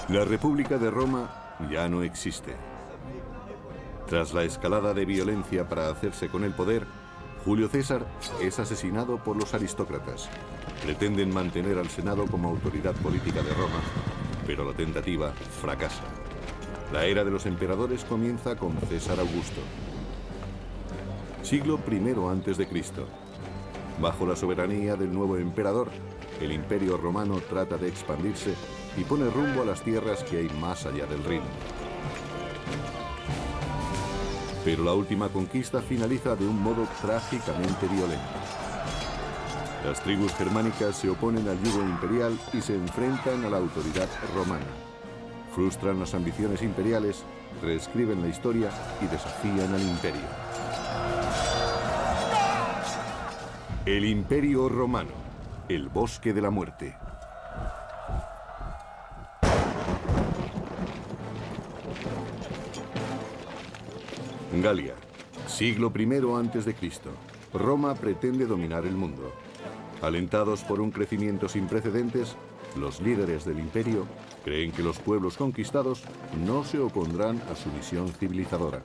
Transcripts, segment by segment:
La República de Roma ya no existe. Tras la escalada de violencia para hacerse con el poder, Julio César es asesinado por los aristócratas. Pretenden mantener al Senado como autoridad política de Roma, pero la tentativa fracasa. La era de los emperadores comienza con César Augusto. Siglo I a.C. Bajo la soberanía del nuevo emperador, el Imperio Romano trata de expandirse y pone rumbo a las tierras que hay más allá del Rin. Pero la última conquista finaliza de un modo trágicamente violento. Las tribus germánicas se oponen al yugo imperial y se enfrentan a la autoridad romana. Frustran las ambiciones imperiales, reescriben la historia y desafían al imperio. El Imperio Romano, el bosque de la muerte. Galia, siglo I a.C. Roma pretende dominar el mundo. Alentados por un crecimiento sin precedentes, los líderes del imperio creen que los pueblos conquistados no se opondrán a su misión civilizadora.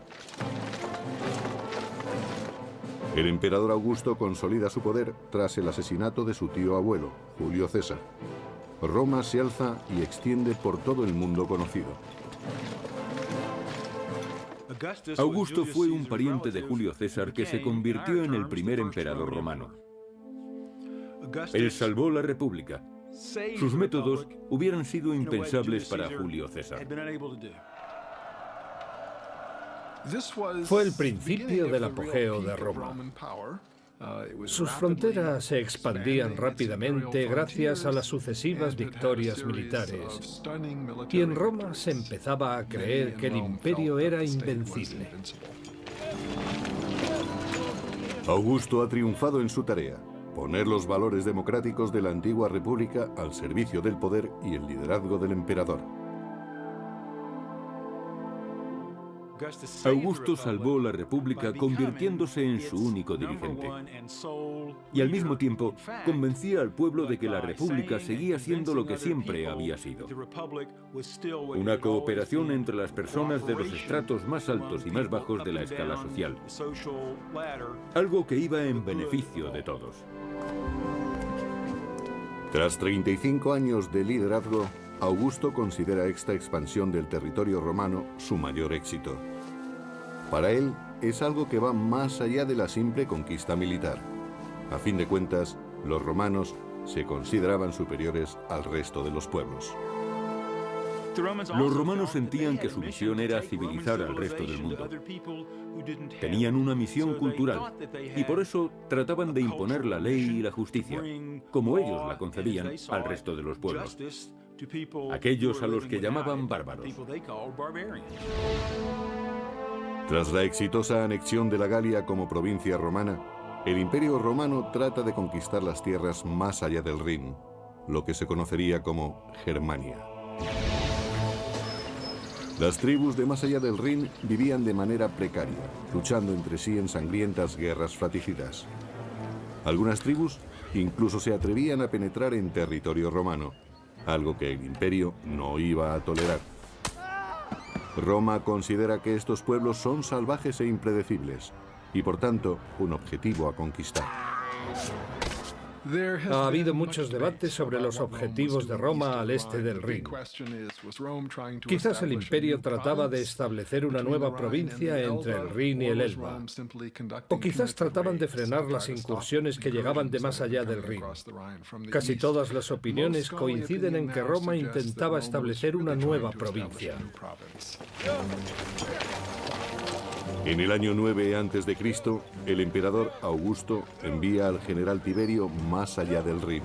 El emperador Augusto consolida su poder tras el asesinato de su tío abuelo, Julio César. Roma se alza y extiende por todo el mundo conocido. Augusto fue un pariente de Julio César que se convirtió en el primer emperador romano. Él salvó la República. Sus métodos hubieran sido impensables para Julio César. Fue el principio del apogeo de Roma. Sus fronteras se expandían rápidamente gracias a las sucesivas victorias militares. Y en Roma se empezaba a creer que el imperio era invencible. Augusto ha triunfado en su tarea: poner los valores democráticos de la antigua república al servicio del poder y el liderazgo del emperador. Augusto salvó la República convirtiéndose en su único dirigente. Y al mismo tiempo convencía al pueblo de que la República seguía siendo lo que siempre había sido: una cooperación entre las personas de los estratos más altos y más bajos de la escala social. Algo que iba en beneficio de todos. Tras 35 años de liderazgo, Augusto considera esta expansión del territorio romano su mayor éxito. Para él, es algo que va más allá de la simple conquista militar. A fin de cuentas, los romanos se consideraban superiores al resto de los pueblos. Los romanos sentían que su misión era civilizar al resto del mundo. Tenían una misión cultural y por eso trataban de imponer la ley y la justicia, como ellos la concebían, al resto de los pueblos, aquellos a los que llamaban bárbaros. Tras la exitosa anexión de la Galia como provincia romana, el Imperio Romano trata de conquistar las tierras más allá del Rin, lo que se conocería como Germania. Las tribus de más allá del Rin vivían de manera precaria, luchando entre sí en sangrientas guerras fratricidas. Algunas tribus incluso se atrevían a penetrar en territorio romano, algo que el imperio no iba a tolerar. Roma considera que estos pueblos son salvajes e impredecibles, y por tanto, un objetivo a conquistar. Ha habido muchos debates sobre los objetivos de Roma al este del Rin. Quizás el imperio trataba de establecer una nueva provincia entre el Rin y el Elba. O quizás trataban de frenar las incursiones que llegaban de más allá del Rin. Casi todas las opiniones coinciden en que Roma intentaba establecer una nueva provincia. En el año 9 a.C., el emperador Augusto envía al general Tiberio más allá del Rin.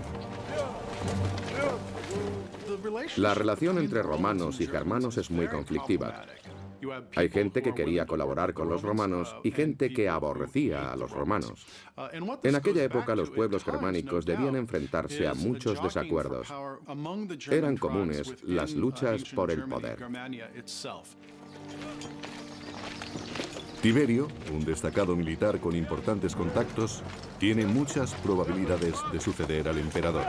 La relación entre romanos y germanos es muy conflictiva. Hay gente que quería colaborar con los romanos y gente que aborrecía a los romanos. En aquella época los pueblos germánicos debían enfrentarse a muchos desacuerdos. Eran comunes las luchas por el poder. Tiberio, un destacado militar con importantes contactos, tiene muchas probabilidades de suceder al emperador.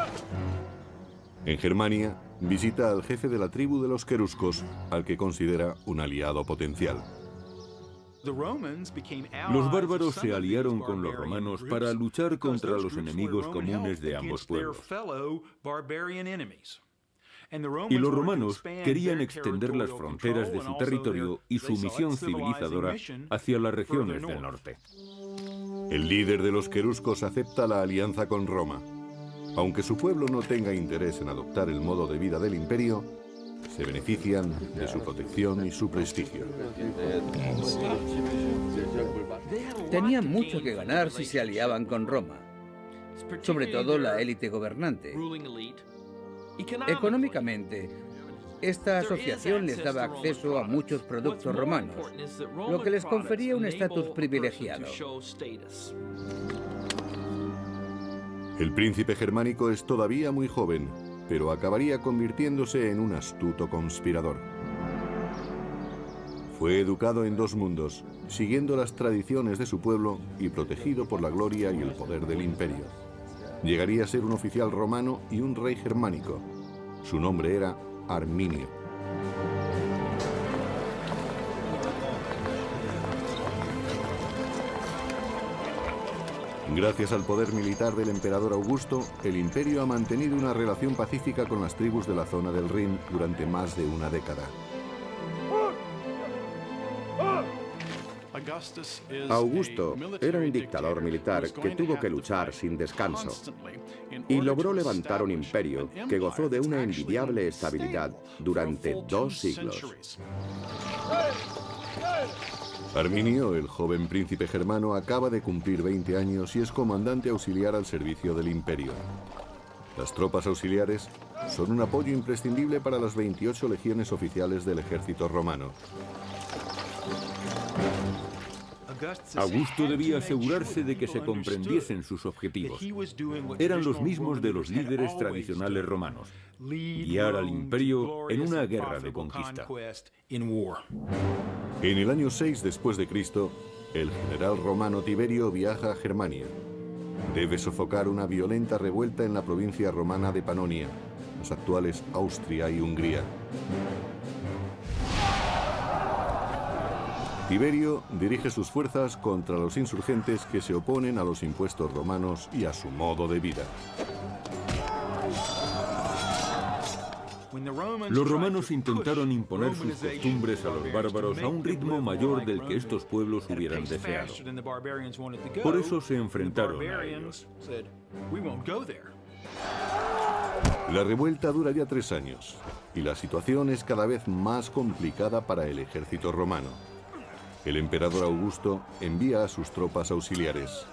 En Germania, visita al jefe de la tribu de los queruscos, al que considera un aliado potencial. Los bárbaros se aliaron con los romanos para luchar contra los enemigos comunes de ambos pueblos. Y los romanos querían extender las fronteras de su territorio y su misión civilizadora hacia las regiones del norte. El líder de los queruscos acepta la alianza con Roma. Aunque su pueblo no tenga interés en adoptar el modo de vida del imperio, se benefician de su protección y su prestigio. Tenían mucho que ganar si se aliaban con Roma, sobre todo la élite gobernante. Económicamente, esta asociación les daba acceso a muchos productos romanos, lo que les confería un estatus privilegiado. El príncipe germánico es todavía muy joven, pero acabaría convirtiéndose en un astuto conspirador. Fue educado en dos mundos, siguiendo las tradiciones de su pueblo y protegido por la gloria y el poder del imperio. Llegaría a ser un oficial romano y un rey germánico. Su nombre era Arminio. Gracias al poder militar del emperador Augusto, el imperio ha mantenido una relación pacífica con las tribus de la zona del Rin durante más de una década. Augusto era un dictador militar que tuvo que luchar sin descanso y logró levantar un imperio que gozó de una envidiable estabilidad durante 2 siglos. Arminio, el joven príncipe germano, acaba de cumplir 20 años y es comandante auxiliar al servicio del imperio. Las tropas auxiliares son un apoyo imprescindible para las 28 legiones oficiales del ejército romano. Augusto debía asegurarse de que se comprendiesen sus objetivos. Eran los mismos de los líderes tradicionales romanos: guiar al imperio en una guerra de conquista. En el año 6 después de Cristo, el general romano Tiberio viaja a Germania. Debe sofocar una violenta revuelta en la provincia romana de Panonia, las actuales Austria y Hungría. Tiberio dirige sus fuerzas contra los insurgentes que se oponen a los impuestos romanos y a su modo de vida. Los romanos intentaron imponer sus costumbres a los bárbaros a un ritmo mayor del que estos pueblos hubieran deseado. Por eso se enfrentaron a ellos. La revuelta dura ya 3 años y la situación es cada vez más complicada para el ejército romano. El emperador Augusto envía a sus tropas auxiliares.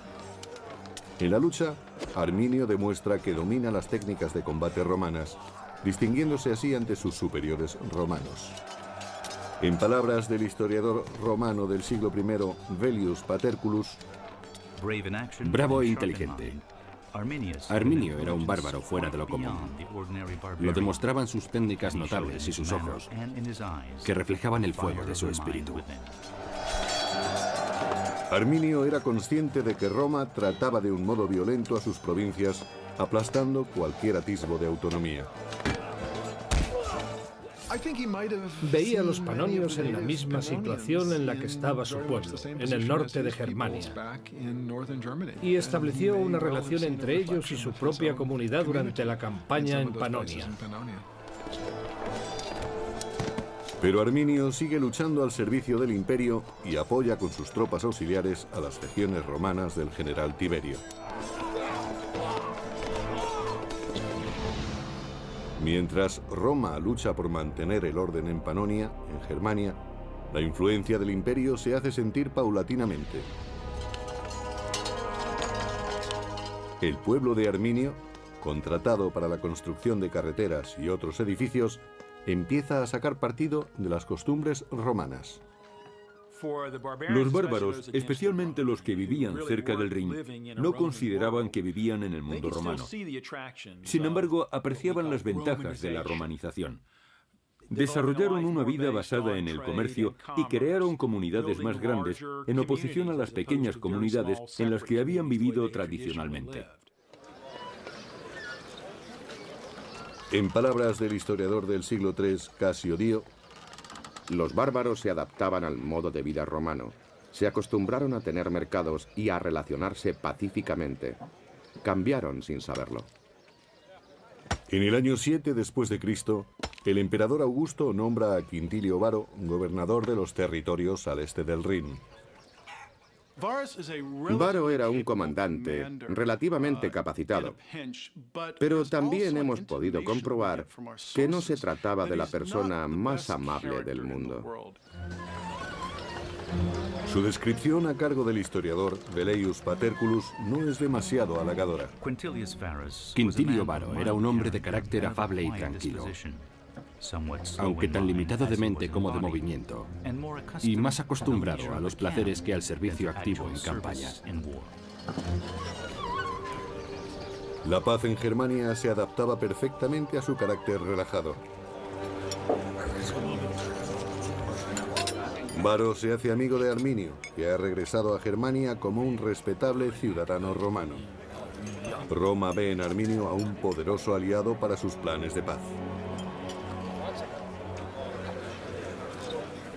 En la lucha, Arminio demuestra que domina las técnicas de combate romanas, distinguiéndose así ante sus superiores romanos. En palabras del historiador romano del siglo I, Velius Paterculus, bravo e inteligente. Arminio era un bárbaro fuera de lo común. Lo demostraban sus técnicas notables y sus ojos, que reflejaban el fuego de su espíritu. Arminio era consciente de que Roma trataba de un modo violento a sus provincias, aplastando cualquier atisbo de autonomía. Veía a los panonios en la misma situación en la que estaba su pueblo, en el norte de Germania, y estableció una relación entre ellos y su propia comunidad durante la campaña en Panonia. Pero Arminio sigue luchando al servicio del imperio y apoya con sus tropas auxiliares a las legiones romanas del general Tiberio. Mientras Roma lucha por mantener el orden en Panonia, en Germania, la influencia del imperio se hace sentir paulatinamente. El pueblo de Arminio, contratado para la construcción de carreteras y otros edificios, empieza a sacar partido de las costumbres romanas. Los bárbaros, especialmente los que vivían cerca del Rin, no consideraban que vivían en el mundo romano. Sin embargo, apreciaban las ventajas de la romanización. Desarrollaron una vida basada en el comercio y crearon comunidades más grandes en oposición a las pequeñas comunidades en las que habían vivido tradicionalmente. En palabras del historiador del siglo III, Casio Dio, los bárbaros se adaptaban al modo de vida romano, se acostumbraron a tener mercados y a relacionarse pacíficamente. Cambiaron sin saberlo. En el año 7 después de Cristo, el emperador Augusto nombra a Quintilio Varo gobernador de los territorios al este del Rin. Varo era un comandante relativamente capacitado, pero también hemos podido comprobar que no se trataba de la persona más amable del mundo. Su descripción a cargo del historiador Velleius Paterculus no es demasiado halagadora. Quintilio Varo era un hombre de carácter afable y tranquilo, aunque tan limitado de mente como de movimiento, y más acostumbrado a los placeres que al servicio activo en campaña. La paz en Germania se adaptaba perfectamente a su carácter relajado. Varo se hace amigo de Arminio, que ha regresado a Germania como un respetable ciudadano romano. Roma ve en Arminio a un poderoso aliado para sus planes de paz.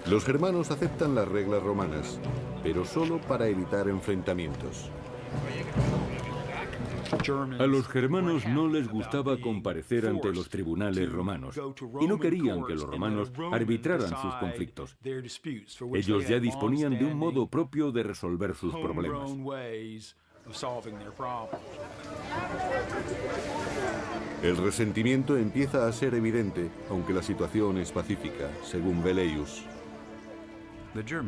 Los germanos aceptan las reglas romanas, pero solo para evitar enfrentamientos. A los germanos no les gustaba comparecer ante los tribunales romanos y no querían que los romanos arbitraran sus conflictos. Ellos ya disponían de un modo propio de resolver sus problemas. El resentimiento empieza a ser evidente, aunque la situación es pacífica, según Velleius.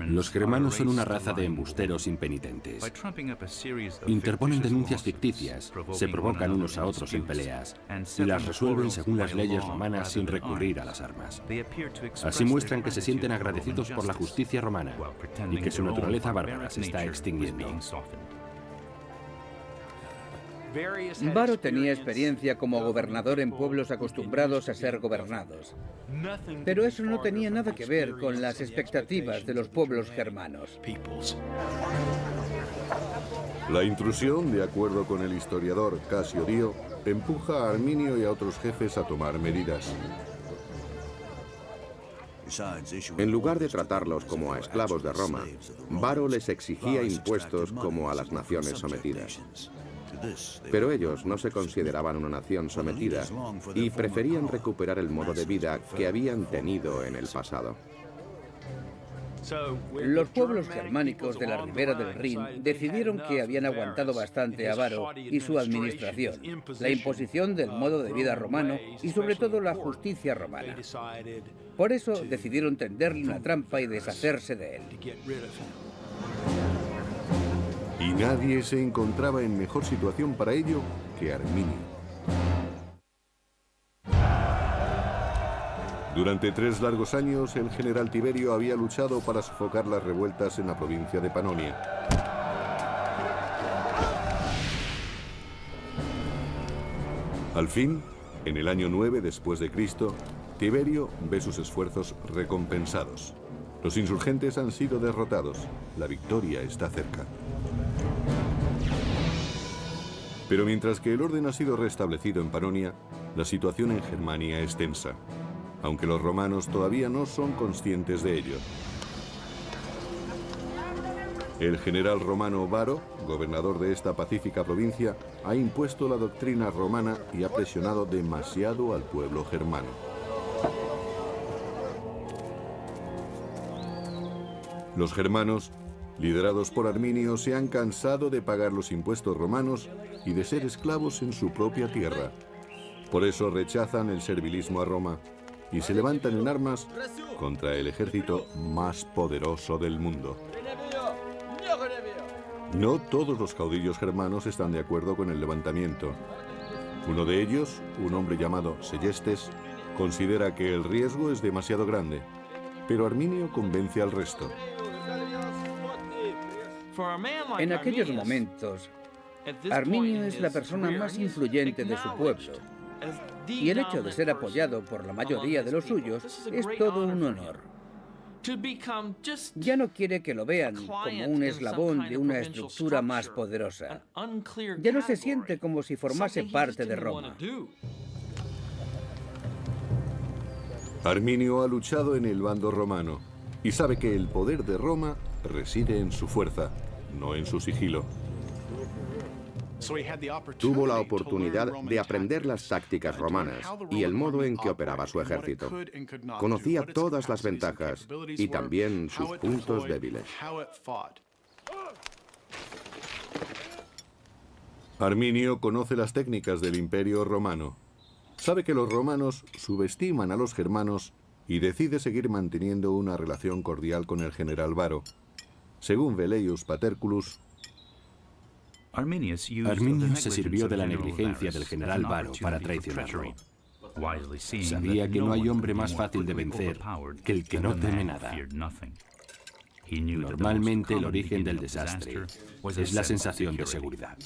Los germanos son una raza de embusteros impenitentes. Interponen denuncias ficticias, se provocan unos a otros en peleas y las resuelven según las leyes romanas sin recurrir a las armas. Así muestran que se sienten agradecidos por la justicia romana y que su naturaleza bárbara se está extinguiendo. Varo tenía experiencia como gobernador en pueblos acostumbrados a ser gobernados. Pero eso no tenía nada que ver con las expectativas de los pueblos germanos. La intrusión, de acuerdo con el historiador Casio Dio, empuja a Arminio y a otros jefes a tomar medidas. En lugar de tratarlos como a esclavos de Roma, Varo les exigía impuestos como a las naciones sometidas. Pero ellos no se consideraban una nación sometida y preferían recuperar el modo de vida que habían tenido en el pasado. Los pueblos germánicos de la ribera del Rin decidieron que habían aguantado bastante a Varo y su administración, la imposición del modo de vida romano y sobre todo la justicia romana. Por eso decidieron tenderle una trampa y deshacerse de él. Y nadie se encontraba en mejor situación para ello que Arminio. Durante 3 largos años, el general Tiberio había luchado para sofocar las revueltas en la provincia de Panonia. Al fin, en el año 9 después de Cristo, Tiberio ve sus esfuerzos recompensados. Los insurgentes han sido derrotados. La victoria está cerca. Pero mientras que el orden ha sido restablecido en Panonia, la situación en Germania es tensa, aunque los romanos todavía no son conscientes de ello. El general romano Varo, gobernador de esta pacífica provincia, ha impuesto la doctrina romana y ha presionado demasiado al pueblo germano. Los germanos, liderados por Arminio, se han cansado de pagar los impuestos romanos y de ser esclavos en su propia tierra. Por eso rechazan el servilismo a Roma y se levantan en armas contra el ejército más poderoso del mundo. No todos los caudillos germanos están de acuerdo con el levantamiento. Uno de ellos, un hombre llamado Sellestes, considera que el riesgo es demasiado grande, pero Arminio convence al resto. En aquellos momentos, Arminio es la persona más influyente de su pueblo, y el hecho de ser apoyado por la mayoría de los suyos es todo un honor. Ya no quiere que lo vean como un eslabón de una estructura más poderosa. Ya no se siente como si formase parte de Roma. Arminio ha luchado en el bando romano y sabe que el poder de Roma reside en su fuerza, no en su sigilo. Tuvo la oportunidad de aprender las tácticas romanas y el modo en que operaba su ejército. Conocía todas las ventajas y también sus puntos débiles. Arminio conoce las técnicas del Imperio romano. Sabe que los romanos subestiman a los germanos y decide seguir manteniendo una relación cordial con el general Varo. Según Velleius Paterculus, Arminio se sirvió de la negligencia del general Varo para traicionarlo. Sabía que no hay hombre más fácil de vencer que el que no teme nada. Normalmente el origen del desastre es la sensación de seguridad.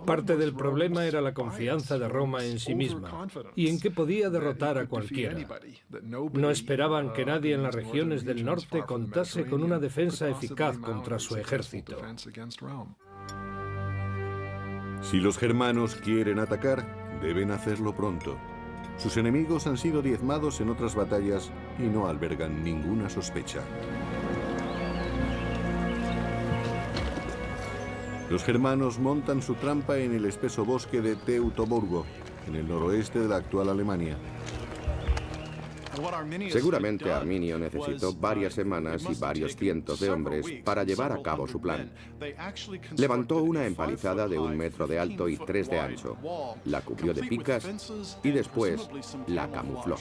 Parte del problema era la confianza de Roma en sí misma y en que podía derrotar a cualquiera. No esperaban que nadie en las regiones del norte contase con una defensa eficaz contra su ejército. si los germanos quieren atacar, deben hacerlo pronto. Sus enemigos han sido diezmados en otras batallas y no albergan ninguna sospecha. Los germanos montan su trampa en el espeso bosque de Teutoburgo, en el noroeste de la actual Alemania. Seguramente Arminio necesitó varias semanas y varios cientos de hombres para llevar a cabo su plan. Levantó una empalizada de 1 metro de alto y 3 de ancho, la cubrió de picas y después la camufló.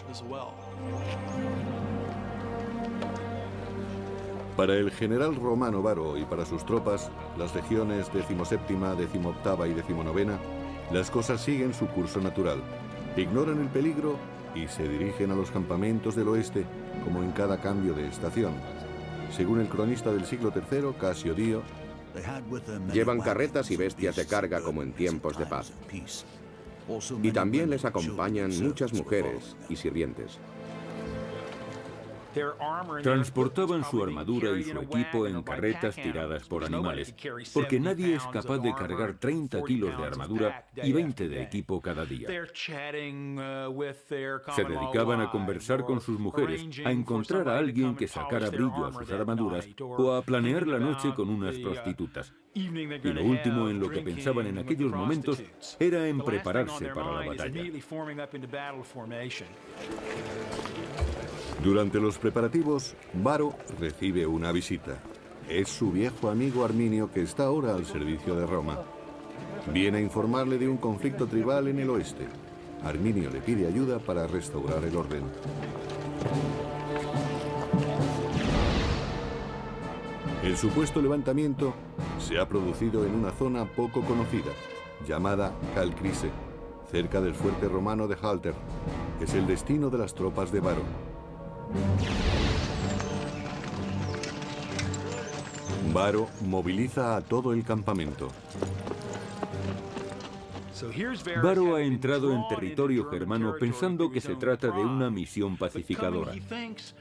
Para el general romano Varo y para sus tropas, las legiones 17ª, 18ª y 19ª, las cosas siguen su curso natural. Ignoran el peligro y se dirigen a los campamentos del oeste, como en cada cambio de estación. Según el cronista del siglo III, Casio Dio, llevan carretas y bestias de carga como en tiempos de paz. Y también les acompañan muchas mujeres y sirvientes. Transportaban su armadura y su equipo en carretas tiradas por animales, porque nadie es capaz de cargar 30 kilos de armadura y 20 de equipo cada día. Se dedicaban a conversar con sus mujeres, a encontrar a alguien que sacara brillo a sus armaduras o a planear la noche con unas prostitutas. Y lo último en lo que pensaban en aquellos momentos era en prepararse para la batalla. Durante los preparativos, Varo recibe una visita. Es su viejo amigo Arminio, que está ahora al servicio de Roma. Viene a informarle de un conflicto tribal en el oeste. Arminio le pide ayuda para restaurar el orden. El supuesto levantamiento se ha producido en una zona poco conocida, llamada Calcrise, cerca del fuerte romano de Halter. Es el destino de las tropas de Varo. Varo moviliza a todo el campamento. Varo ha entrado en territorio germano pensando que se trata de una misión pacificadora.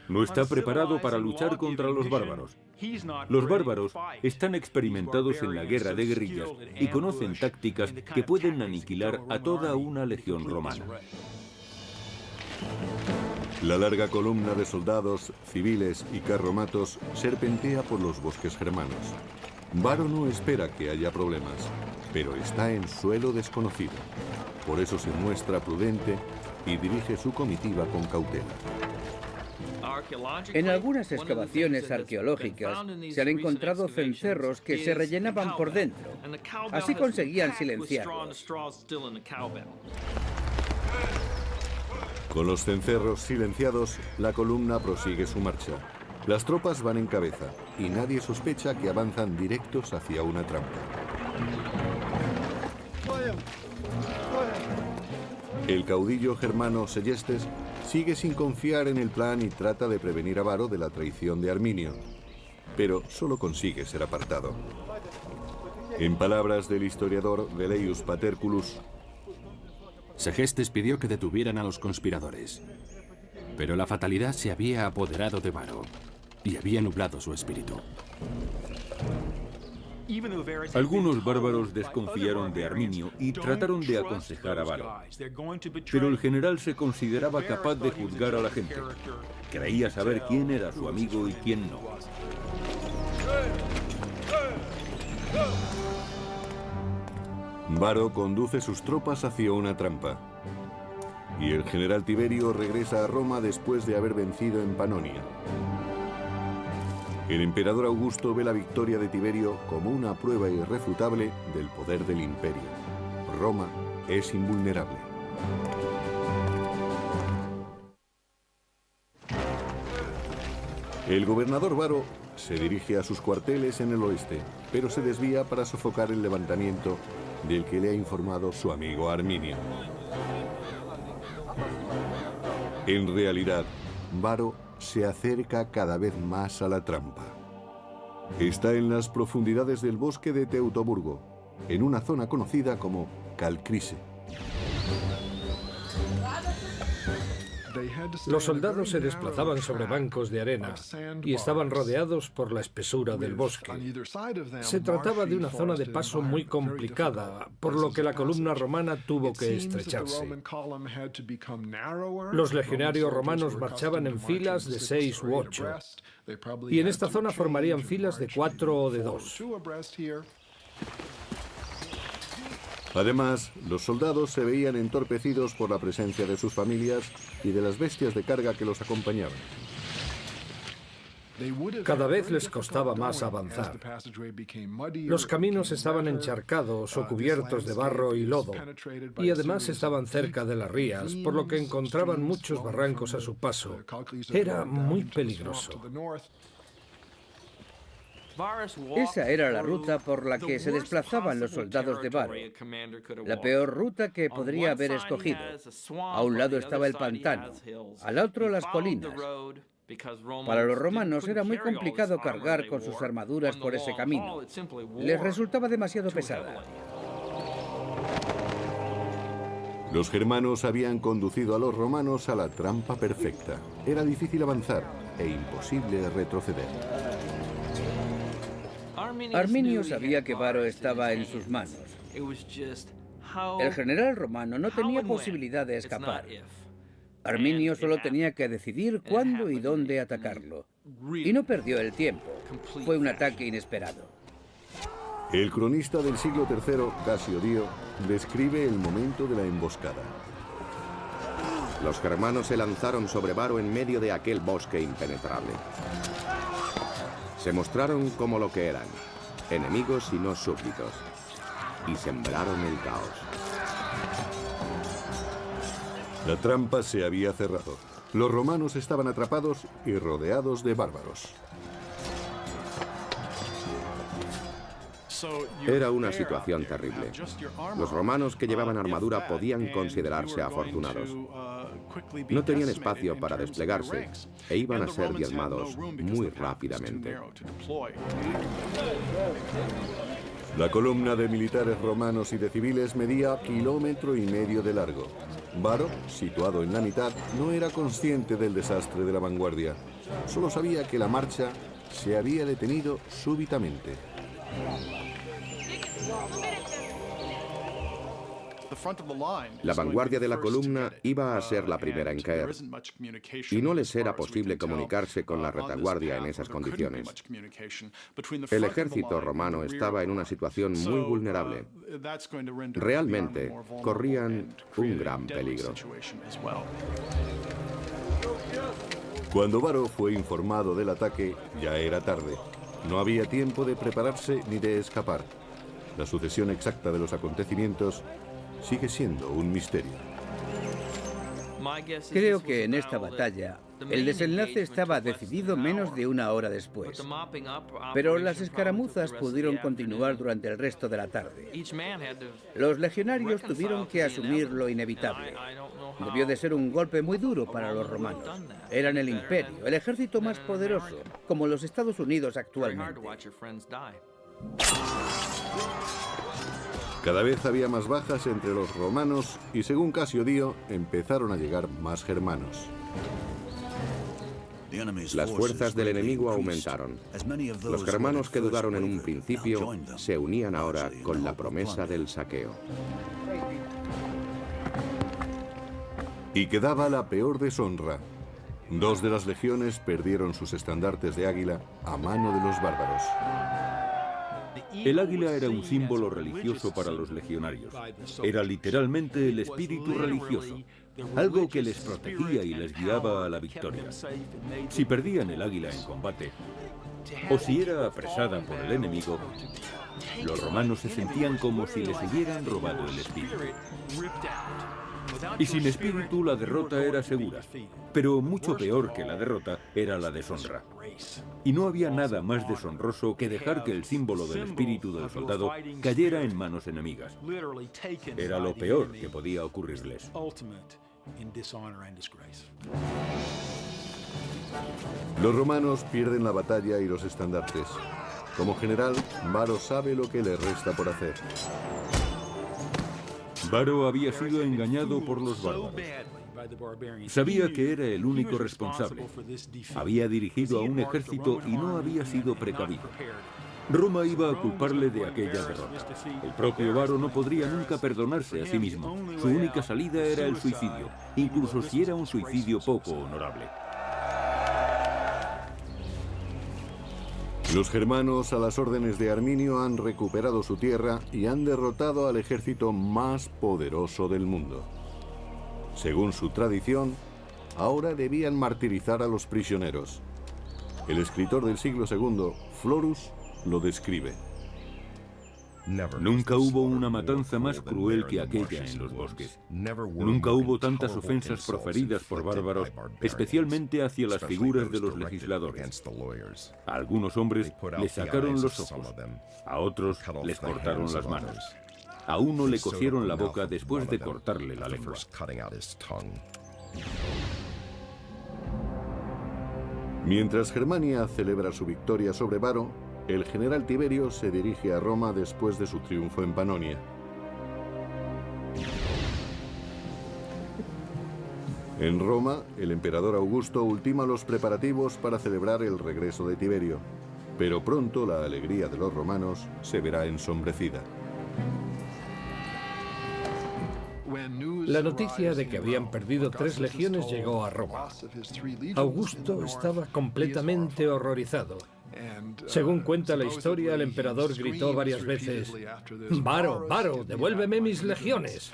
No está preparado para luchar contra los bárbaros. Los bárbaros están experimentados en la guerra de guerrillas y conocen tácticas que pueden aniquilar a toda una legión romana. La larga columna de soldados, civiles y carromatos serpentea por los bosques germanos. Varo no espera que haya problemas, pero está en suelo desconocido. Por eso se muestra prudente y dirige su comitiva con cautela. En algunas excavaciones arqueológicas se han encontrado cencerros que se rellenaban por dentro. Así conseguían silenciarlos. Con los cencerros silenciados, la columna prosigue su marcha. Las tropas van en cabeza y nadie sospecha que avanzan directos hacia una trampa. El caudillo germano Seyestes sigue sin confiar en el plan y trata de prevenir a Varo de la traición de Arminio, pero solo consigue ser apartado. En palabras del historiador Velleius Paterculus, Segestes pidió que detuvieran a los conspiradores, pero la fatalidad se había apoderado de Varo y había nublado su espíritu. Algunos bárbaros desconfiaron de Arminio y trataron de aconsejar a Varo. Pero el general se consideraba capaz de juzgar a la gente. Creía saber quién era su amigo y quién no. Varo conduce sus tropas hacia una trampa. Y el general Tiberio regresa a Roma después de haber vencido en Panonia. El emperador Augusto ve la victoria de Tiberio como una prueba irrefutable del poder del imperio. Roma es invulnerable. El gobernador Varo se dirige a sus cuarteles en el oeste, pero se desvía para sofocar el levantamiento del que le ha informado su amigo Arminio. En realidad, Varo se acerca cada vez más a la trampa. Está en las profundidades del bosque de Teutoburgo, en una zona conocida como Calcrise. Los soldados se desplazaban sobre bancos de arena y estaban rodeados por la espesura del bosque. Se trataba de una zona de paso muy complicada, por lo que la columna romana tuvo que estrecharse. Los legionarios romanos marchaban en filas de 6 u 8, y en esta zona formarían filas de 4 o de 2. Además, los soldados se veían entorpecidos por la presencia de sus familias y de las bestias de carga que los acompañaban. Cada vez les costaba más avanzar. Los caminos estaban encharcados o cubiertos de barro y lodo, y además estaban cerca de las rías, por lo que encontraban muchos barrancos a su paso. Era muy peligroso. Esa era la ruta por la que se desplazaban los soldados de Varo. La peor ruta que podría haber escogido. A un lado estaba el pantano, al otro las colinas. Para los romanos era muy complicado cargar con sus armaduras por ese camino. Les resultaba demasiado pesada. Los germanos habían conducido a los romanos a la trampa perfecta. Era difícil avanzar e imposible retroceder. Arminio sabía que Varo estaba en sus manos. El general romano no tenía posibilidad de escapar. Arminio solo tenía que decidir cuándo y dónde atacarlo. Y no perdió el tiempo. Fue un ataque inesperado. El cronista del siglo III, Casio Dio, describe el momento de la emboscada. Los germanos se lanzaron sobre Varo en medio de aquel bosque impenetrable. Se mostraron como lo que eran, enemigos y no súbditos, y sembraron el caos. La trampa se había cerrado. Los romanos estaban atrapados y rodeados de bárbaros. Era una situación terrible. Los romanos que llevaban armadura podían considerarse afortunados. No tenían espacio para desplegarse e iban a ser diezmados muy rápidamente. La columna de militares romanos y de civiles medía 1,5 kilómetros de largo. Varo, situado en la mitad, no era consciente del desastre de la vanguardia. Solo sabía que la marcha se había detenido súbitamente. La vanguardia de la columna iba a ser la primera en caer, y no les era posible comunicarse con la retaguardia en esas condiciones. El ejército romano estaba en una situación muy vulnerable. Realmente corrían un gran peligro. Cuando Varo fue informado del ataque, ya era tarde. No había tiempo de prepararse ni de escapar. La sucesión exacta de los acontecimientos sigue siendo un misterio. Creo que en esta batalla el desenlace estaba decidido menos de una hora después, pero las escaramuzas pudieron continuar durante el resto de la tarde. Los legionarios tuvieron que asumir lo inevitable. Debió de ser un golpe muy duro para los romanos. Eran el imperio, el ejército más poderoso, como los Estados Unidos actualmente. Cada vez había más bajas entre los romanos y, según Casio Dio, empezaron a llegar más germanos. Las fuerzas del enemigo aumentaron. Los germanos que dudaron en un principio se unían ahora con la promesa del saqueo. Y quedaba la peor deshonra. 2 de las legiones perdieron sus estandartes de águila a mano de los bárbaros. El águila era un símbolo religioso para los legionarios. Era literalmente el espíritu religioso, algo que les protegía y les guiaba a la victoria. Si perdían el águila en combate, o si era apresada por el enemigo, los romanos se sentían como si les hubieran robado el espíritu. Y sin espíritu la derrota era segura, pero mucho peor que la derrota era la deshonra. Y no había nada más deshonroso que dejar que el símbolo del espíritu del soldado cayera en manos enemigas. Era lo peor que podía ocurrirles. Los romanos pierden la batalla y los estandartes. Como general, Varo sabe lo que le resta por hacer. Varo había sido engañado por los bárbaros. Sabía que era el único responsable. Había dirigido a un ejército y no había sido precavido. Roma iba a culparle de aquella derrota. El propio Varo no podría nunca perdonarse a sí mismo. Su única salida era el suicidio, incluso si era un suicidio poco honorable. Los germanos, a las órdenes de Arminio, han recuperado su tierra y han derrotado al ejército más poderoso del mundo. Según su tradición, ahora debían martirizar a los prisioneros. El escritor del siglo II, Florus, lo describe. Nunca hubo una matanza más cruel que aquella en los bosques. Nunca hubo tantas ofensas proferidas por bárbaros, especialmente hacia las figuras de los legisladores. A algunos hombres les sacaron los ojos, a otros les cortaron las manos. A uno le cosieron la boca después de cortarle la lengua. Mientras Germania celebra su victoria sobre Varo, el general Tiberio se dirige a Roma después de su triunfo en Panonia. En Roma, el emperador Augusto ultima los preparativos para celebrar el regreso de Tiberio, pero pronto la alegría de los romanos se verá ensombrecida. La noticia de que habían perdido 3 legiones llegó a Roma. Augusto estaba completamente horrorizado. Según cuenta la historia, el emperador gritó varias veces: «Varo, Varo, devuélveme mis legiones».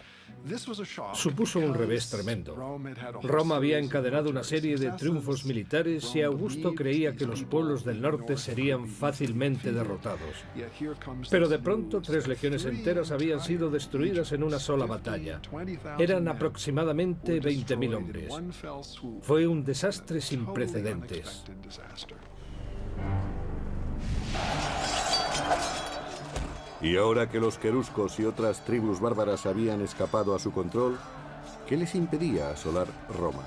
Supuso un revés tremendo. Roma había encadenado una serie de triunfos militares y Augusto creía que los pueblos del norte serían fácilmente derrotados. Pero de pronto 3 legiones enteras habían sido destruidas en una sola batalla. Eran aproximadamente 20.000 hombres. Fue un desastre sin precedentes. Y ahora que los queruscos y otras tribus bárbaras habían escapado a su control, ¿qué les impedía asolar Roma?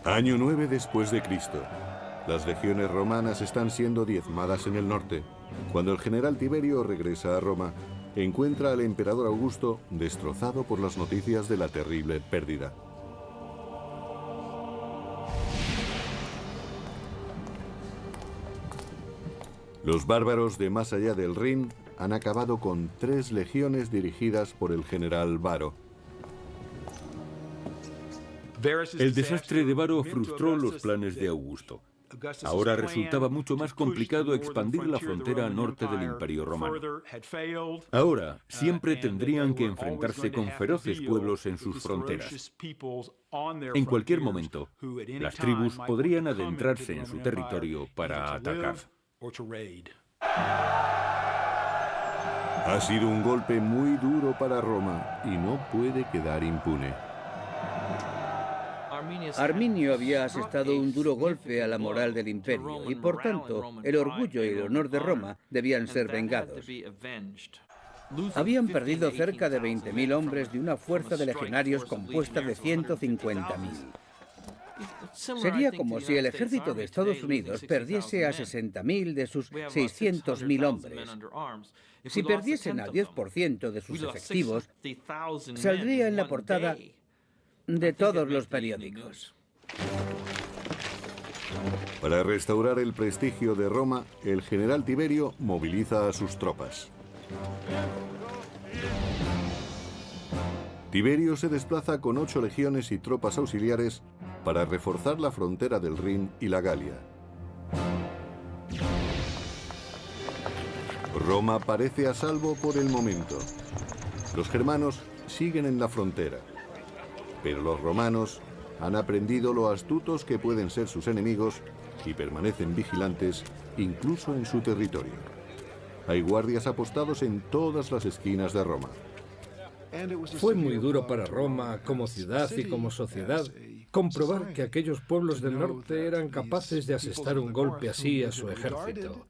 Año 9 después de Cristo. Las legiones romanas están siendo diezmadas en el norte. Cuando el general Tiberio regresa a Roma, encuentra al emperador Augusto destrozado por las noticias de la terrible pérdida. Los bárbaros de más allá del Rin han acabado con 3 legiones dirigidas por el general Varo. El desastre de Varo frustró los planes de Augusto. Ahora resultaba mucho más complicado expandir la frontera norte del Imperio Romano. Ahora siempre tendrían que enfrentarse con feroces pueblos en sus fronteras. En cualquier momento, las tribus podrían adentrarse en su territorio para atacar. Ha sido un golpe muy duro para Roma y no puede quedar impune. Arminio había asestado un duro golpe a la moral del imperio y, por tanto, el orgullo y el honor de Roma debían ser vengados. Habían perdido cerca de 20.000 hombres de una fuerza de legionarios compuesta de 150.000. Sería como si el ejército de Estados Unidos perdiese a 60.000 de sus 600.000 hombres. Si perdiesen al 10% de sus efectivos, saldría en la portada de todos los periódicos. Para restaurar el prestigio de Roma, el general Tiberio moviliza a sus tropas. Tiberio se desplaza con 8 legiones y tropas auxiliares para reforzar la frontera del Rin y la Galia. Roma parece a salvo por el momento. Los germanos siguen en la frontera, pero los romanos han aprendido lo astutos que pueden ser sus enemigos y permanecen vigilantes incluso en su territorio. Hay guardias apostados en todas las esquinas de Roma. Fue muy duro para Roma como ciudad y como sociedad comprobar que aquellos pueblos del norte eran capaces de asestar un golpe así a su ejército.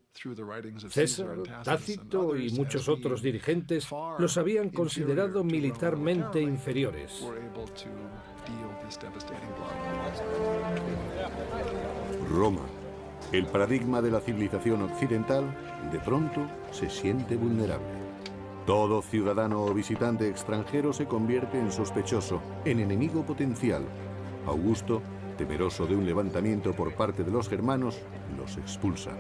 César, Tácito y muchos otros dirigentes los habían considerado militarmente inferiores. Roma, el paradigma de la civilización occidental, de pronto se siente vulnerable. Todo ciudadano o visitante extranjero se convierte en sospechoso, en enemigo potencial. Augusto, temeroso de un levantamiento por parte de los germanos, los expulsa.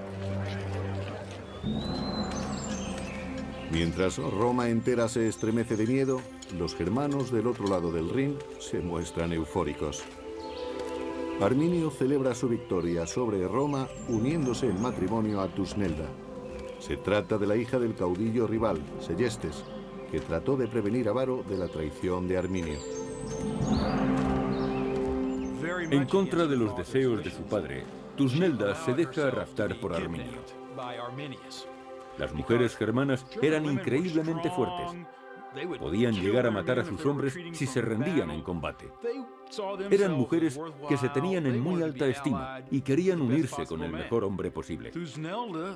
Mientras Roma entera se estremece de miedo, los germanos del otro lado del Rin se muestran eufóricos. Arminio celebra su victoria sobre Roma uniéndose en matrimonio a Tusnelda. Se trata de la hija del caudillo rival, Seyestes, que trató de prevenir a Varo de la traición de Arminio. En contra de los deseos de su padre, Tusnelda se deja raptar por Arminio. Las mujeres germanas eran increíblemente fuertes. Podían llegar a matar a sus hombres si se rendían en combate. Eran mujeres que se tenían en muy alta estima y querían unirse con el mejor hombre posible.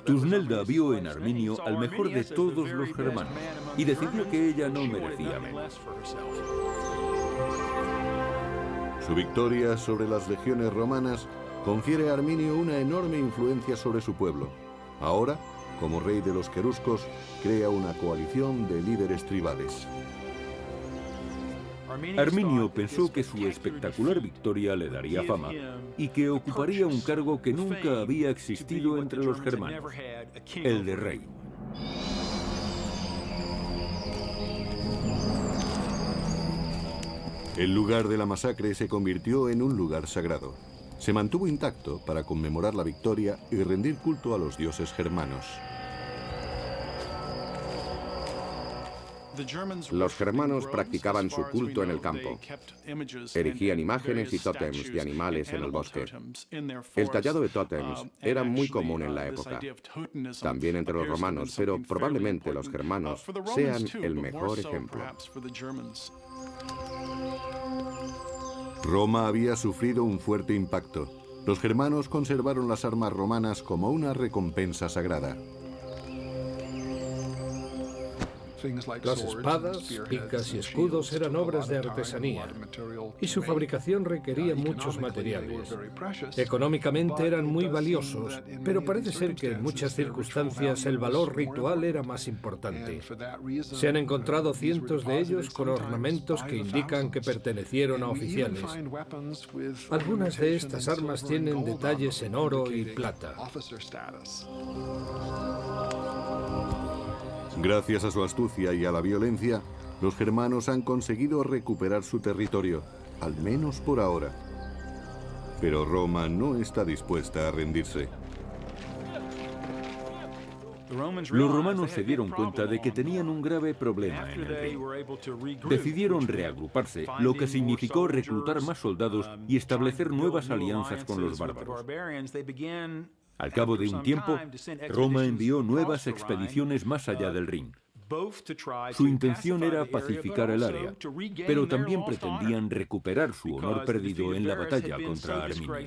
Tusnelda vio en Arminio al mejor de todos los germanos y decidió que ella no merecía menos. Su victoria sobre las legiones romanas confiere a Arminio una enorme influencia sobre su pueblo. Ahora, como rey de los queruscos, crea una coalición de líderes tribales. Arminio pensó que su espectacular victoria le daría fama y que ocuparía un cargo que nunca había existido entre los germanos, el de rey. El lugar de la masacre se convirtió en un lugar sagrado. Se mantuvo intacto para conmemorar la victoria y rendir culto a los dioses germanos. Los germanos practicaban su culto en el campo. Erigían imágenes y tótems de animales en el bosque. El tallado de tótems era muy común en la época, también entre los romanos, pero probablemente los germanos sean el mejor ejemplo. Roma había sufrido un fuerte impacto. Los germanos conservaron las armas romanas como una recompensa sagrada. Las espadas, picas y escudos eran obras de artesanía y su fabricación requería muchos materiales. Económicamente eran muy valiosos, pero parece ser que en muchas circunstancias el valor ritual era más importante. Se han encontrado cientos de ellos con ornamentos que indican que pertenecieron a oficiales. Algunas de estas armas tienen detalles en oro y plata. Gracias a su astucia y a la violencia, los germanos han conseguido recuperar su territorio, al menos por ahora. Pero Roma no está dispuesta a rendirse. Los romanos se dieron cuenta de que tenían un grave problema en el Rin. Decidieron reagruparse, lo que significó reclutar más soldados y establecer nuevas alianzas con los bárbaros. Al cabo de un tiempo, Roma envió nuevas expediciones más allá del Rin. Su intención era pacificar el área, pero también pretendían recuperar su honor perdido en la batalla contra Arminio.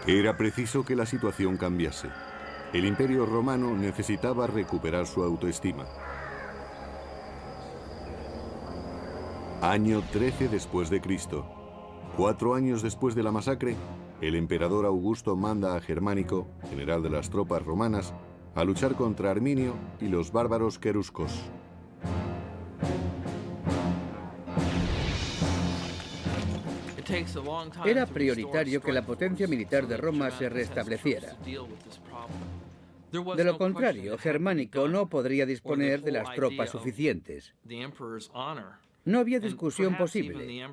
Era preciso que la situación cambiase. El Imperio Romano necesitaba recuperar su autoestima. Año 13 después de Cristo. 4 años después de la masacre, el emperador Augusto manda a Germánico, general de las tropas romanas, a luchar contra Arminio y los bárbaros queruscos. Era prioritario que la potencia militar de Roma se restableciera. De lo contrario, Germánico no podría disponer de las tropas suficientes. No había discusión posible.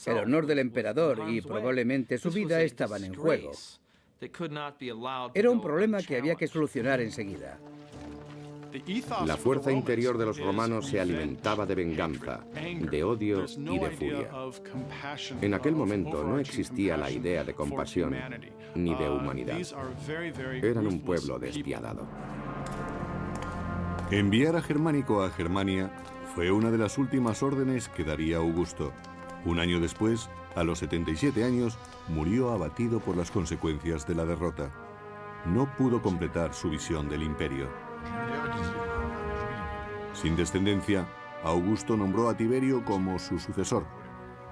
El honor del emperador y probablemente su vida estaban en juego. Era un problema que había que solucionar enseguida. La fuerza interior de los romanos se alimentaba de venganza, de odio y de furia. En aquel momento no existía la idea de compasión ni de humanidad. Eran un pueblo despiadado. Enviar a Germánico a Germania fue una de las últimas órdenes que daría Augusto. Un año después, a los 77 años, murió abatido por las consecuencias de la derrota. No pudo completar su visión del imperio. Sin descendencia, Augusto nombró a Tiberio como su sucesor.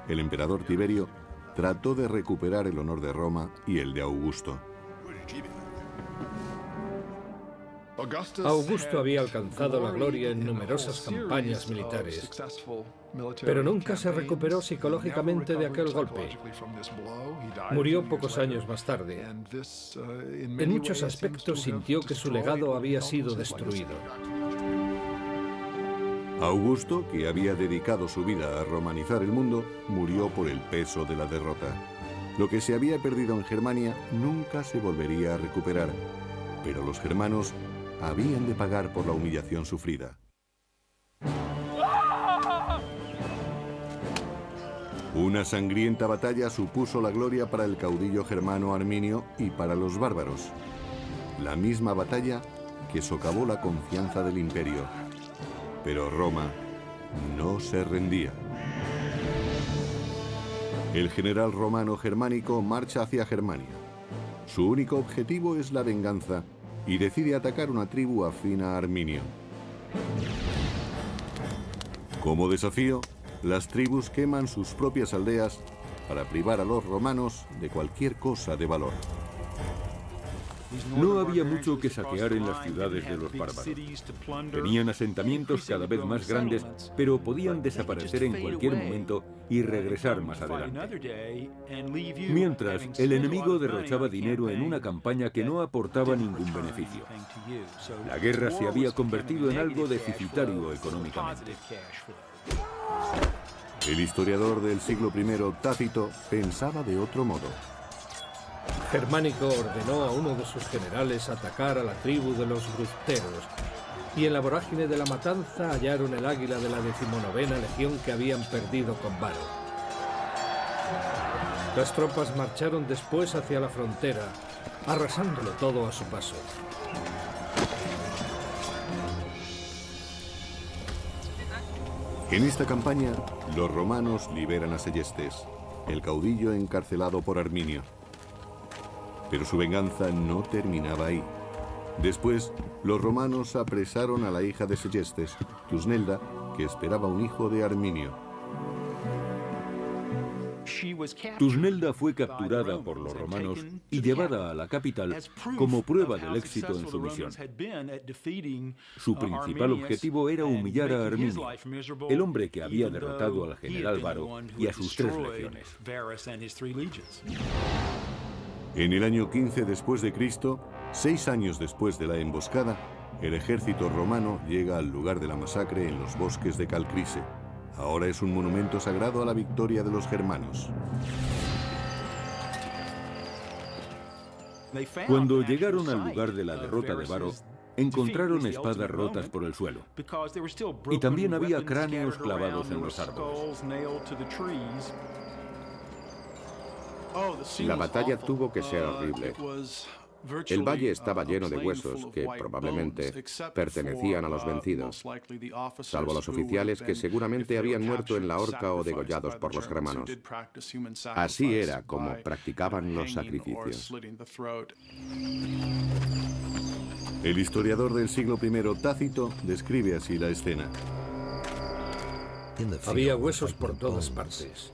El emperador Tiberio trató de recuperar el honor de Roma y el de Augusto. Augusto había alcanzado la gloria en numerosas campañas militares, pero nunca se recuperó psicológicamente de aquel golpe. Murió pocos años más tarde. En muchos aspectos sintió que su legado había sido destruido. Augusto, que había dedicado su vida a romanizar el mundo, murió por el peso de la derrota. Lo que se había perdido en Germania nunca se volvería a recuperar, pero los germanos habían de pagar por la humillación sufrida. Una sangrienta batalla supuso la gloria para el caudillo germano Arminio y para los bárbaros. La misma batalla que socavó la confianza del imperio. Pero Roma no se rendía. El general romano Germánico marcha hacia Germania. Su único objetivo es la venganza y decide atacar una tribu afín a Arminio. Como desafío, las tribus queman sus propias aldeas para privar a los romanos de cualquier cosa de valor. No había mucho que saquear en las ciudades de los bárbaros. Tenían asentamientos cada vez más grandes, pero podían desaparecer en cualquier momento y regresar más adelante. Mientras, el enemigo derrochaba dinero en una campaña que no aportaba ningún beneficio. La guerra se había convertido en algo deficitario económicamente. El historiador del siglo I, Tácito, pensaba de otro modo. Germánico ordenó a uno de sus generales atacar a la tribu de los brusteros, y en la vorágine de la matanza hallaron el águila de la 19ª legión que habían perdido con Varo. Las tropas marcharon después hacia la frontera, arrasándolo todo a su paso. En esta campaña, los romanos liberan a Seyestes, el caudillo encarcelado por Arminio. Pero su venganza no terminaba ahí. Después, los romanos apresaron a la hija de Seyestes, Tusnelda, que esperaba un hijo de Arminio. Tusnelda fue capturada por los romanos y llevada a la capital como prueba del éxito en su misión. Su principal objetivo era humillar a Arminio, el hombre que había derrotado al general Varo y a sus 3 legiones. En el año 15 después de Cristo, 6 años después de la emboscada, el ejército romano llega al lugar de la masacre en los bosques de Calcrise. Ahora es un monumento sagrado a la victoria de los germanos. Cuando llegaron al lugar de la derrota de Varo, encontraron espadas rotas por el suelo. Y también había cráneos clavados en los árboles. La batalla tuvo que ser horrible. El valle estaba lleno de huesos que probablemente pertenecían a los vencidos, salvo los oficiales que seguramente habían muerto en la horca o degollados por los germanos. Así era como practicaban los sacrificios. El historiador del siglo I, Tácito, describe así la escena. Había huesos por todas partes,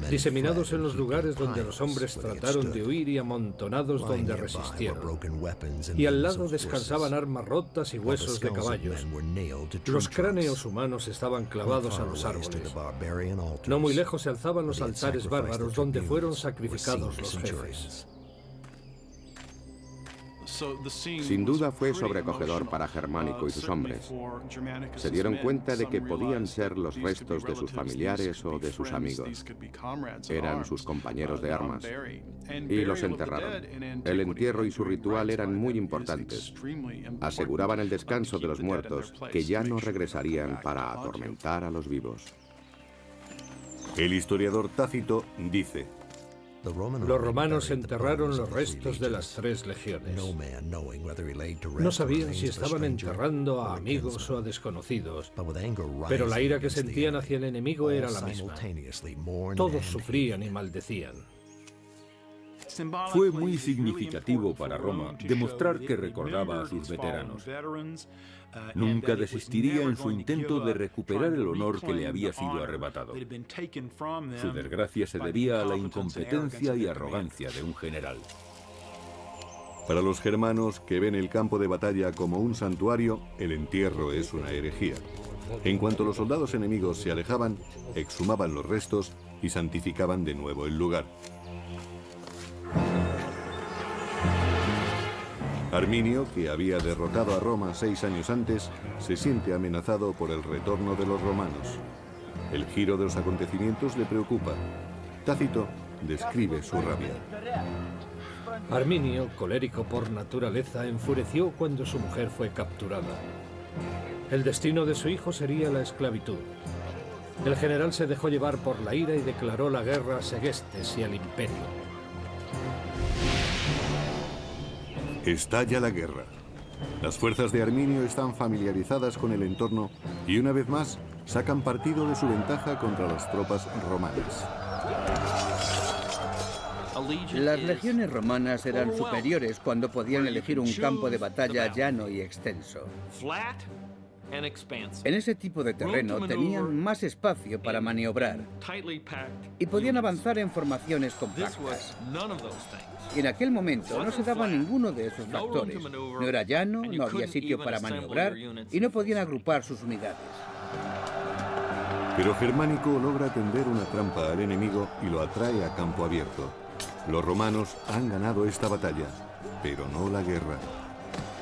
diseminados en los lugares donde los hombres trataron de huir y amontonados donde resistieron. Y al lado descansaban armas rotas y huesos de caballos. Los cráneos humanos estaban clavados a los árboles. No muy lejos se alzaban los altares bárbaros donde fueron sacrificados los jefes. Sin duda fue sobrecogedor para Germánico y sus hombres. Se dieron cuenta de que podían ser los restos de sus familiares o de sus amigos. Eran sus compañeros de armas. Y los enterraron. El entierro y su ritual eran muy importantes. Aseguraban el descanso de los muertos, que ya no regresarían para atormentar a los vivos. El historiador Tácito dice: los romanos enterraron los restos de las 3 legiones. No sabían si estaban enterrando a amigos o a desconocidos, pero la ira que sentían hacia el enemigo era la misma. Todos sufrían y maldecían. Fue muy significativo para Roma demostrar que recordaba a sus veteranos. Nunca desistiría en su intento de recuperar el honor que le había sido arrebatado. Su desgracia se debía a la incompetencia y arrogancia de un general. Para los germanos, que ven el campo de batalla como un santuario, el entierro es una herejía. En cuanto los soldados enemigos se alejaban, exhumaban los restos y santificaban de nuevo el lugar. Arminio, que había derrotado a Roma 6 años antes, se siente amenazado por el retorno de los romanos. El giro de los acontecimientos le preocupa. Tácito describe su rabia. Arminio, colérico por naturaleza, enfureció cuando su mujer fue capturada. El destino de su hijo sería la esclavitud. El general se dejó llevar por la ira y declaró la guerra a Segestes y al imperio. Estalla la guerra. Las fuerzas de Arminio están familiarizadas con el entorno y una vez más sacan partido de su ventaja contra las tropas romanas. Las legiones romanas eran superiores cuando podían elegir un campo de batalla llano y extenso. En ese tipo de terreno tenían más espacio para maniobrar y podían avanzar en formaciones compactas. Y en aquel momento no se daba ninguno de esos factores. No era llano, no había sitio para maniobrar y no podían agrupar sus unidades. Pero Germánico logra tender una trampa al enemigo y lo atrae a campo abierto. Los romanos han ganado esta batalla, pero no la guerra.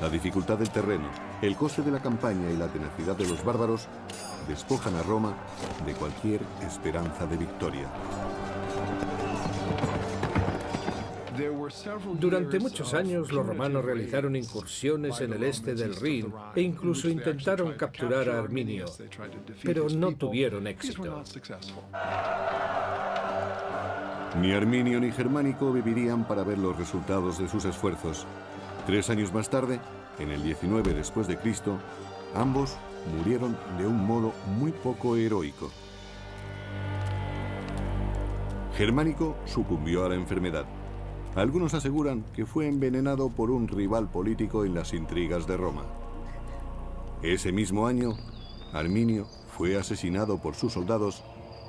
La dificultad del terreno, el coste de la campaña y la tenacidad de los bárbaros despojan a Roma de cualquier esperanza de victoria. Durante muchos años los romanos realizaron incursiones en el este del Rin e incluso intentaron capturar a Arminio, pero no tuvieron éxito. Ni Arminio ni Germánico vivirían para ver los resultados de sus esfuerzos. 3 años más tarde, en el 19 después de Cristo, ambos murieron de un modo muy poco heroico. Germánico sucumbió a la enfermedad. Algunos aseguran que fue envenenado por un rival político en las intrigas de Roma. Ese mismo año, Arminio fue asesinado por sus soldados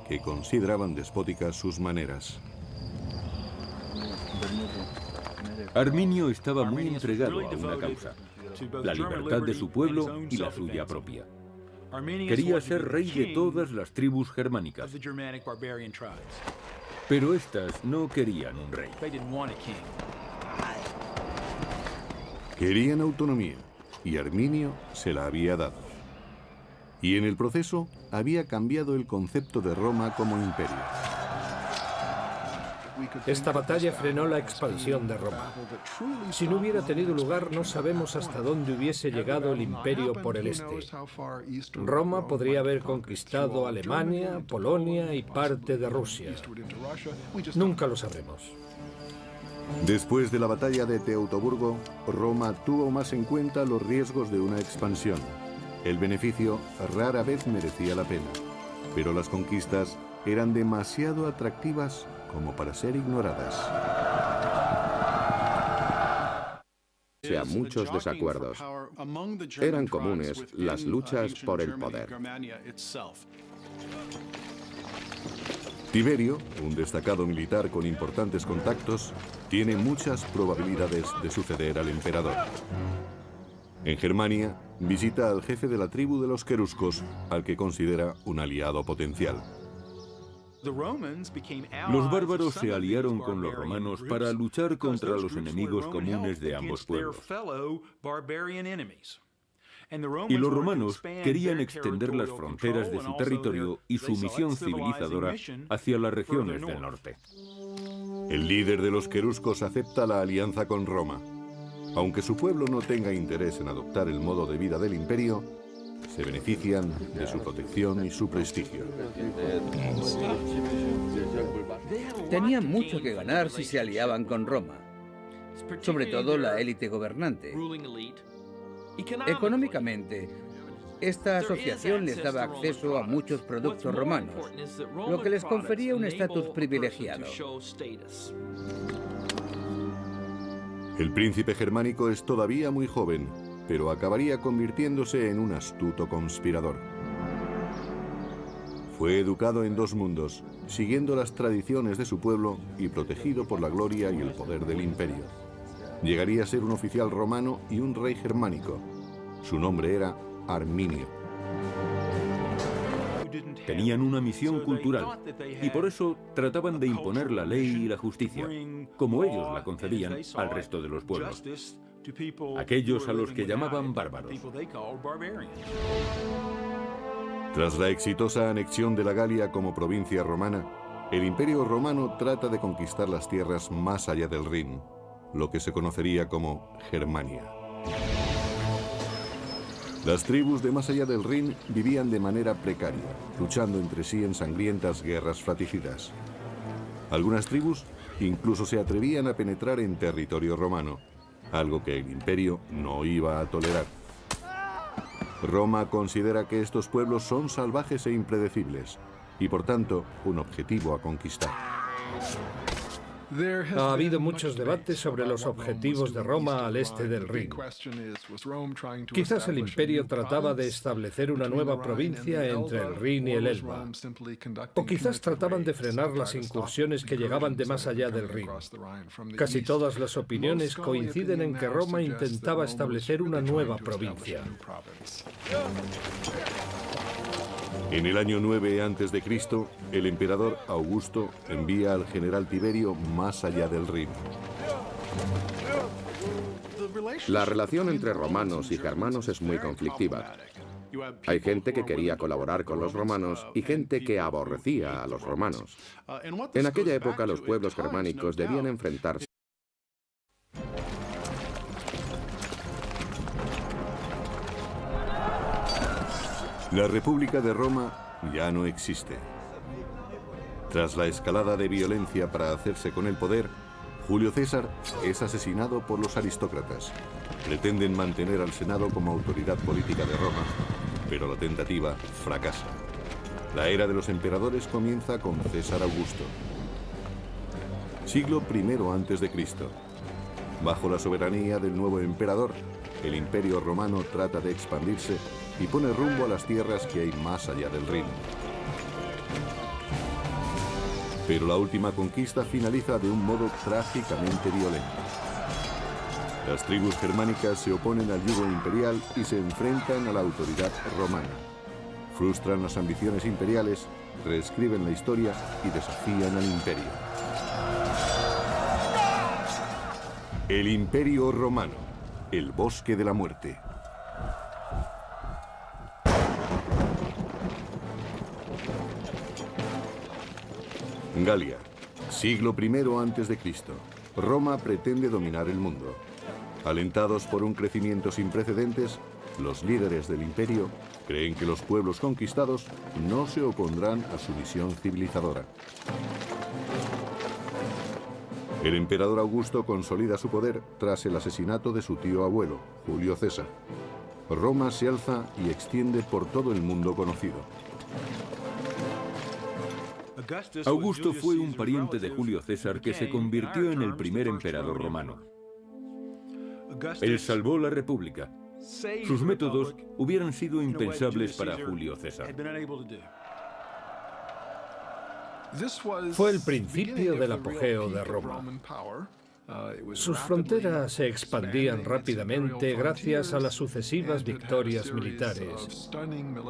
que consideraban despóticas sus maneras. Arminio estaba muy entregado a una causa, la libertad de su pueblo y la suya propia. Quería ser rey de todas las tribus germánicas. Pero estas no querían un rey. Querían autonomía, y Arminio se la había dado. Y en el proceso había cambiado el concepto de Roma como imperio. Esta batalla frenó la expansión de Roma. Si no hubiera tenido lugar, no sabemos hasta dónde hubiese llegado el imperio por el este. Roma podría haber conquistado Alemania, Polonia y parte de Rusia. Nunca lo sabremos. Después de la batalla de Teutoburgo, Roma tuvo más en cuenta los riesgos de una expansión. El beneficio rara vez merecía la pena, pero las conquistas eran demasiado atractivas como para ser ignoradas. A muchos desacuerdos. Eran comunes las luchas por el poder. Tiberio, un destacado militar con importantes contactos, tiene muchas probabilidades de suceder al emperador. En Germania, visita al jefe de la tribu de los queruscos, al que considera un aliado potencial. Los bárbaros se aliaron con los romanos para luchar contra los enemigos comunes de ambos pueblos. Y los romanos querían extender las fronteras de su territorio y su misión civilizadora hacia las regiones del norte. El líder de los queruscos acepta la alianza con Roma. Aunque su pueblo no tenga interés en adoptar el modo de vida del imperio, se benefician de su protección y su prestigio. Tenían mucho que ganar si se aliaban con Roma, sobre todo la élite gobernante. Económicamente, esta asociación les daba acceso a muchos productos romanos, lo que les confería un estatus privilegiado. El príncipe germánico es todavía muy joven, pero acabaría convirtiéndose en un astuto conspirador. Fue educado en dos mundos, siguiendo las tradiciones de su pueblo y protegido por la gloria y el poder del imperio. Llegaría a ser un oficial romano y un rey germánico. Su nombre era Arminio. Tenían una misión cultural y por eso trataban de imponer la ley y la justicia, como ellos la concebían al resto de los pueblos, aquellos a los que llamaban bárbaros. Tras la exitosa anexión de la Galia como provincia romana, el Imperio Romano trata de conquistar las tierras más allá del Rin, lo que se conocería como Germania. Las tribus de más allá del Rin vivían de manera precaria, luchando entre sí en sangrientas guerras fratricidas. Algunas tribus incluso se atrevían a penetrar en territorio romano, algo que el imperio no iba a tolerar. Roma considera que estos pueblos son salvajes e impredecibles, y por tanto, un objetivo a conquistar. Ha habido muchos debates sobre los objetivos de Roma al este del Rin. Quizás el imperio trataba de establecer una nueva provincia entre el Rin y el Elba. O quizás trataban de frenar las incursiones que llegaban de más allá del Rin. Casi todas las opiniones coinciden en que Roma intentaba establecer una nueva provincia. En el año 9 a.C., el emperador Augusto envía al general Tiberio más allá del Rin. La relación entre romanos y germanos es muy conflictiva. Hay gente que quería colaborar con los romanos y gente que aborrecía a los romanos. En aquella época los pueblos germánicos debían enfrentarse. La República de Roma ya no existe. Tras la escalada de violencia para hacerse con el poder, Julio César es asesinado por los aristócratas. Pretenden mantener al Senado como autoridad política de Roma, pero la tentativa fracasa. La era de los emperadores comienza con César Augusto. Siglo I a.C. Bajo la soberanía del nuevo emperador, el Imperio Romano trata de expandirse y pone rumbo a las tierras que hay más allá del Rin. Pero la última conquista finaliza de un modo trágicamente violento. Las tribus germánicas se oponen al yugo imperial y se enfrentan a la autoridad romana. Frustran las ambiciones imperiales, reescriben la historia y desafían al imperio. El Imperio Romano, el bosque de la muerte. Galia, siglo I a.C. Roma pretende dominar el mundo. Alentados por un crecimiento sin precedentes, los líderes del imperio creen que los pueblos conquistados no se opondrán a su misión civilizadora. El emperador Augusto consolida su poder tras el asesinato de su tío abuelo, Julio César. Roma se alza y extiende por todo el mundo conocido. Augusto fue un pariente de Julio César que se convirtió en el primer emperador romano. Él salvó la República. Sus métodos hubieran sido impensables para Julio César. Fue el principio del apogeo de Roma. Sus fronteras se expandían rápidamente gracias a las sucesivas victorias militares,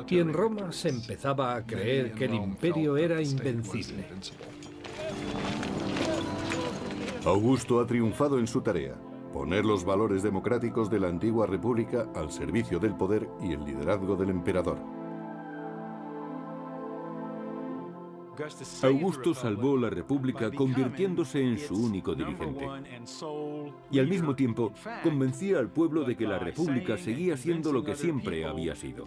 y en Roma se empezaba a creer que el imperio era invencible. Augusto ha triunfado en su tarea: poner los valores democráticos de la antigua república al servicio del poder y el liderazgo del emperador. Augusto salvó la República convirtiéndose en su único dirigente. Y al mismo tiempo convencía al pueblo de que la República seguía siendo lo que siempre había sido: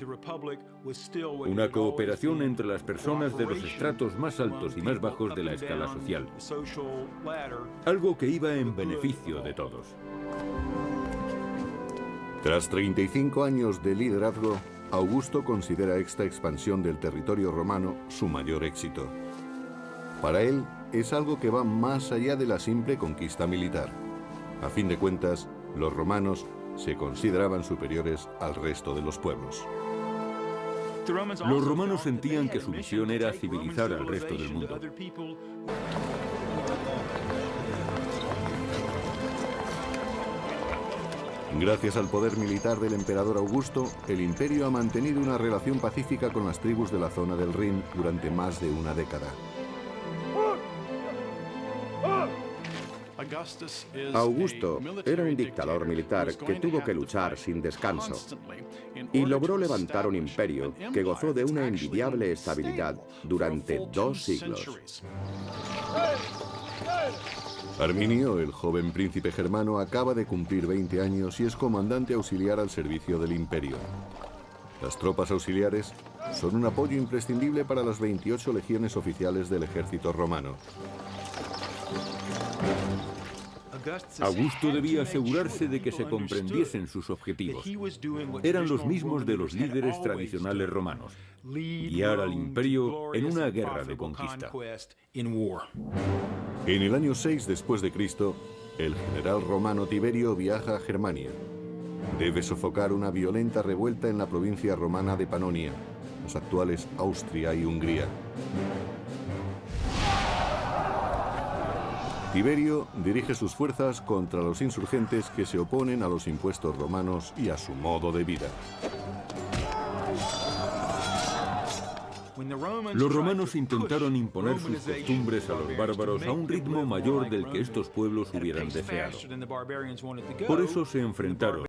una cooperación entre las personas de los estratos más altos y más bajos de la escala social. Algo que iba en beneficio de todos. Tras 35 años de liderazgo, Augusto considera esta expansión del territorio romano su mayor éxito. Para él, es algo que va más allá de la simple conquista militar. A fin de cuentas, los romanos se consideraban superiores al resto de los pueblos. Los romanos sentían que su misión era civilizar al resto del mundo. Gracias al poder militar del emperador Augusto, el imperio ha mantenido una relación pacífica con las tribus de la zona del Rin durante más de una década. Augusto era un dictador militar que tuvo que luchar sin descanso y logró levantar un imperio que gozó de una envidiable estabilidad durante 2 siglos. Arminio, el joven príncipe germano, acaba de cumplir 20 años y es comandante auxiliar al servicio del imperio. Las tropas auxiliares son un apoyo imprescindible para las 28 legiones oficiales del ejército romano. Augusto debía asegurarse de que se comprendiesen sus objetivos. Eran los mismos de los líderes tradicionales romanos: guiar al imperio en una guerra de conquista. En el año 6 después de Cristo, el general romano Tiberio viaja a Germania. Debe sofocar una violenta revuelta en la provincia romana de Panonia, las actuales Austria y Hungría. Tiberio dirige sus fuerzas contra los insurgentes que se oponen a los impuestos romanos y a su modo de vida. Los romanos intentaron imponer sus costumbres a los bárbaros a un ritmo mayor del que estos pueblos hubieran deseado. Por eso se enfrentaron